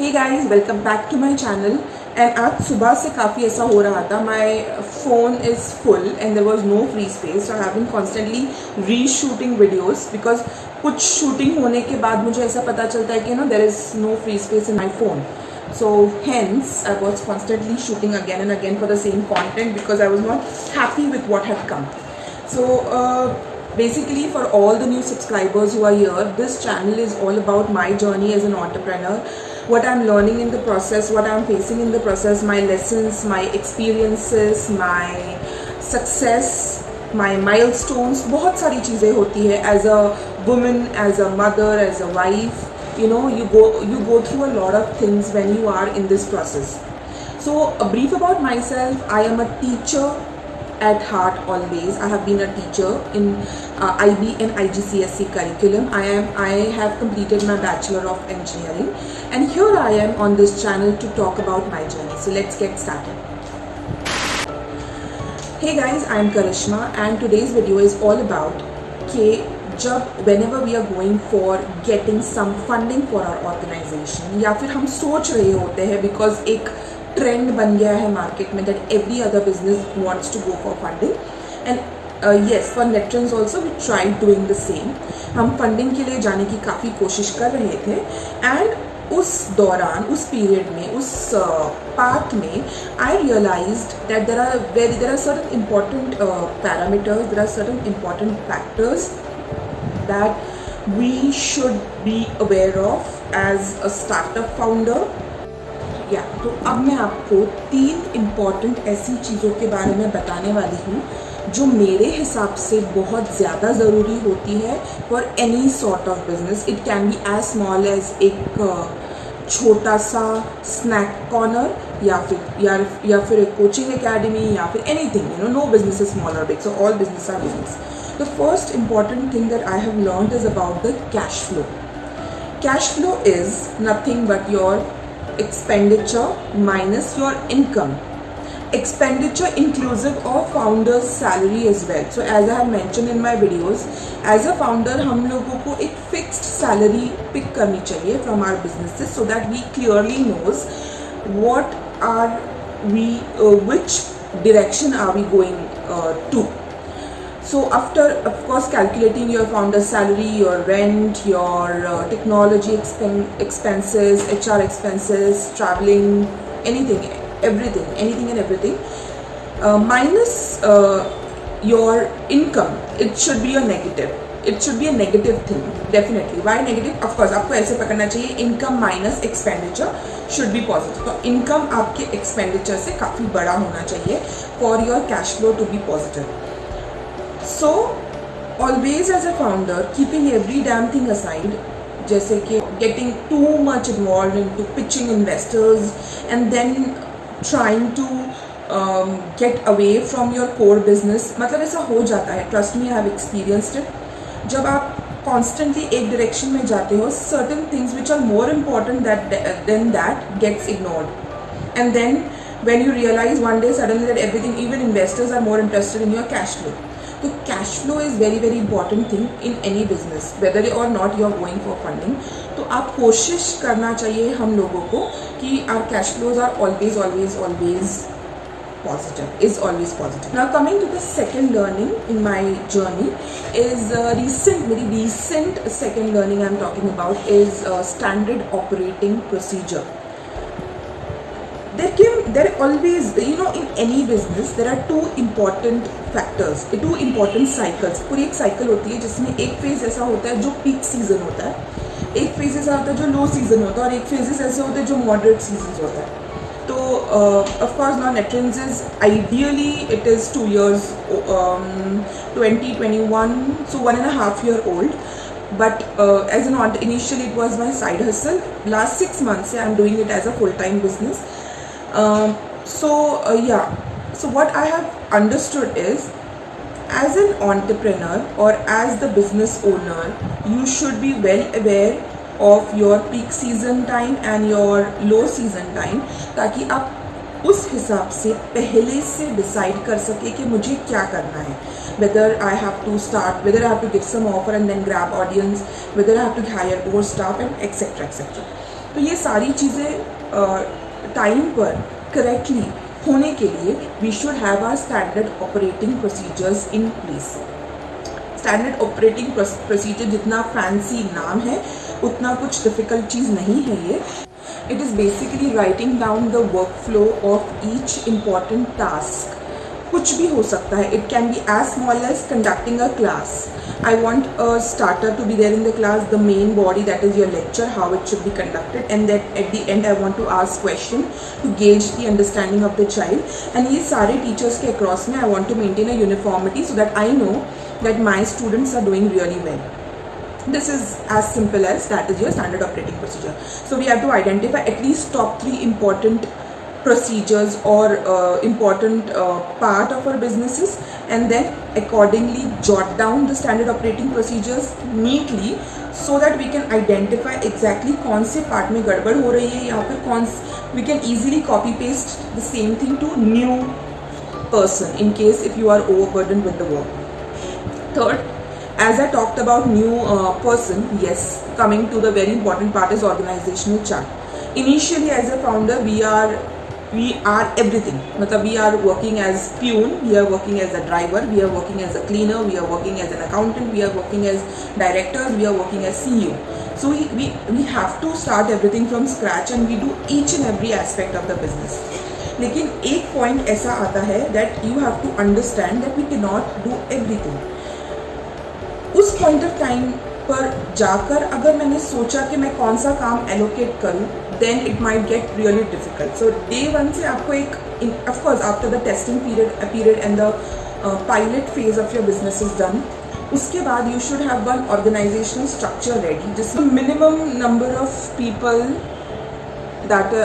Hey guys, welcome back to my channel. And आज सुबह से काफ़ी ऐसा हो रहा था, my phone is full and there was no free space, so I have been constantly reshooting videos because कुछ शूटिंग होने के बाद मुझे ऐसा पता चलता है कि there is no free space in my phone. So hence I was constantly shooting again and again for the same content because I was not happy with what had come. So basically, for all the new subscribers who are here, this channel is all about my journey as an entrepreneur, what I'm learning in the process, what I'm facing in the process, my lessons, my experiences, my success, my milestones. बहुत सारी चीज़ें होती है as a woman, as a mother, as a wife. You go through a lot of things when you are in this process. So a brief about myself: I am a teacher at heart always. I have been a teacher in IB and IGCSE curriculum. I have completed my Bachelor of Engineering, and here I am on this channel to talk about my journey. So let's get started. Hey guys, I am Karishma and today's video is all about whenever we are going for getting some funding for our organization, या फिर हम सोच रहे होते हैं because एक trend बन गया है मार्केट में that every other business wants to go for funding, and yes, for Netrons also we tried doing the same. हम फंडिंग के लिए जाने की काफ़ी कोशिश कर रहे थे and उस दौरान, उस पीरियड में, उस पाथ में I realized that there are certain important parameters, there are certain important factors that we should be aware of as a startup founder. तो अब मैं आपको 3 इम्पॉर्टेंट ऐसी चीज़ों के बारे में बताने वाली हूँ जो मेरे हिसाब से बहुत ज़्यादा ज़रूरी होती है for any sort of business. It can be as small as एक छोटा सा स्नैक कॉर्नर या फिर एक कोचिंग एकेडमी या फिर anything. No business is small और big, so all business are business. The first important thing that I have learned is about the cash flow. Cash flow is nothing but your expenditure minus your income. Expenditure inclusive of founder's salary as well. So as I have mentioned in my videos, as a founder हम लोगों को एक fixed salary pick करनी चाहिए from our businesses so that we clearly knows what are we, which direction are we going to. So after, of course, calculating your founder's salary, your rent, your technology expenses, HR expenses, traveling, anything and everything, minus your income, it should be a negative. It should be a negative thing, definitely. Why negative? Of course, आपको ऐसे पकड़ना चाहिए, income minus expenditure should be positive. तो income आपके expenditure से काफ़ी बड़ा होना चाहिए for your cash flow to be positive. So always as a founder, keeping every damn thing aside, जैसे कि getting too much involved into pitching investors and then trying to get away from your core business, मतलब ऐसा हो जाता है. Trust me, I have experienced it. जब आप constantly एक direction में जाते हो, certain things which are more important than that gets ignored, and then when you realize one day suddenly that everything, even investors are more interested in your cash flow. तो cash flow is very very important thing in any business, whether और not you are going for funding. तो आप कोशिश करना चाहिए हम लोगों को कि our cash flows are always always always positive, is always positive. Now coming to the second learning in my journey is very recent second learning I'm talking about is standard operating procedure. There always, in any business there are 2 important factors, 2 important cycles. पूरी एक cycle होती है जिसमें एक phase ऐसा होता है जो peak season होता है, एक phase ऐसा होता है जो low season होता है, और एक phases ऐसे होते हैं जो moderate seasons होता है. तो of course now Netrons is ideally it is 2 years, 2021, so 1.5 year old. But as an initially it was my side hustle. Last 6 months I'm doing it as a full-time business. So what I have understood is, as an entrepreneur or as the business owner, you should be well aware of your peak season time and your low season time, ताकि आप उस हिसाब से पहले से decide कर सके कि मुझे क्या करना है. Whether I have to start, whether I have to give some offer and then grab audience, whether I have to hire more staff, and etc. तो ये सारी चीज़ें टाइम पर करेक्टली होने के लिए we should have our standard operating procedures in place. Standard operating procedure जितना fancy नाम है उतना कुछ डिफ़िकल्ट चीज़ नहीं है ये। It is basically writing down the work flow of each important task. कुछ भी हो सकता है, it can be as small as conducting a class. I want a starter to be there in the class, the main body, that is your lecture, how it should be conducted, and that at the end I want to ask question to gauge the understanding of the child. And ये सारे teachers के across में I want to maintain a uniformity so that I know that my students are doing really well. This is as simple as that is your standard operating procedure. So we have to identify at least top 3 important procedures or important part of our businesses, and then accordingly jot down the standard operating procedures neatly so that we can identify exactly कौन से part में गड़बड़ हो रही है या फिर कौन we can easily copy paste the same thing to new person in case if you are overburdened with the work. Third, as I talked about new person, yes, coming to the very important part is organizational chart. Initially as a founder we are everything. मतलब we are working as peon, we are working as a driver, we are working as a cleaner, we are working as an accountant, we are working as directors, we are working as CEO. So we have to start everything from scratch and we do each and every aspect of the business. लेकिन एक point ऐसा आता है that you have to understand that we cannot do everything. उस point of time पर जाकर अगर मैंने सोचा कि मैं कौन सा काम एलोकेट करूं, then it might get really difficult. So day one से आपको एक, of course after the testing period and the pilot phase of your business is done, उसके बाद you should have one organizational structure ready, जिसमें minimum number of people that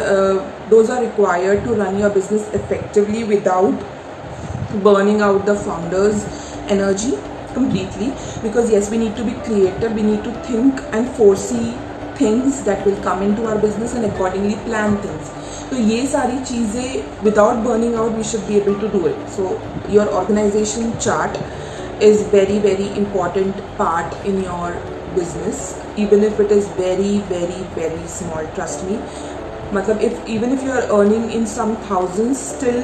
those are required to run your business effectively without burning out the founder's energy completely. Because yes, we need to be creative, we need to think and foresee things that will come into our business and accordingly plan things. तो ये सारी चीज़ें without burning out we should be able to do it. So your organization chart is very very important part in your business, even if it is very very very small. Trust me. मतलब even if you are earning in some thousands, still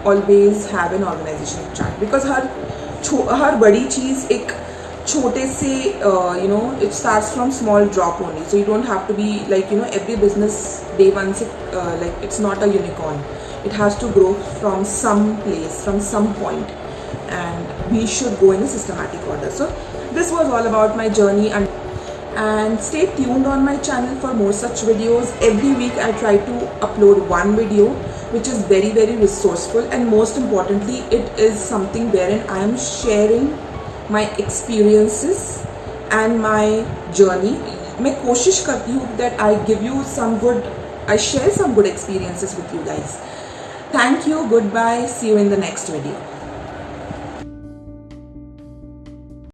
always have an organization chart, because हर बड़ी चीज़ एक छोटे से it starts from small drop only. So you don't have to be like every business day one से like it's not a unicorn. It has to grow from some place, from some point, and we should go in a systematic order. So this was all about my journey, and stay tuned on my channel for more such videos. Every week I try to upload one video which is very very resourceful, and most importantly it is something wherein I am sharing my experiences and my journey. मैं कोशिश करती हूँ that I share some good experiences with you guys. Thank you, goodbye, see you in the next video.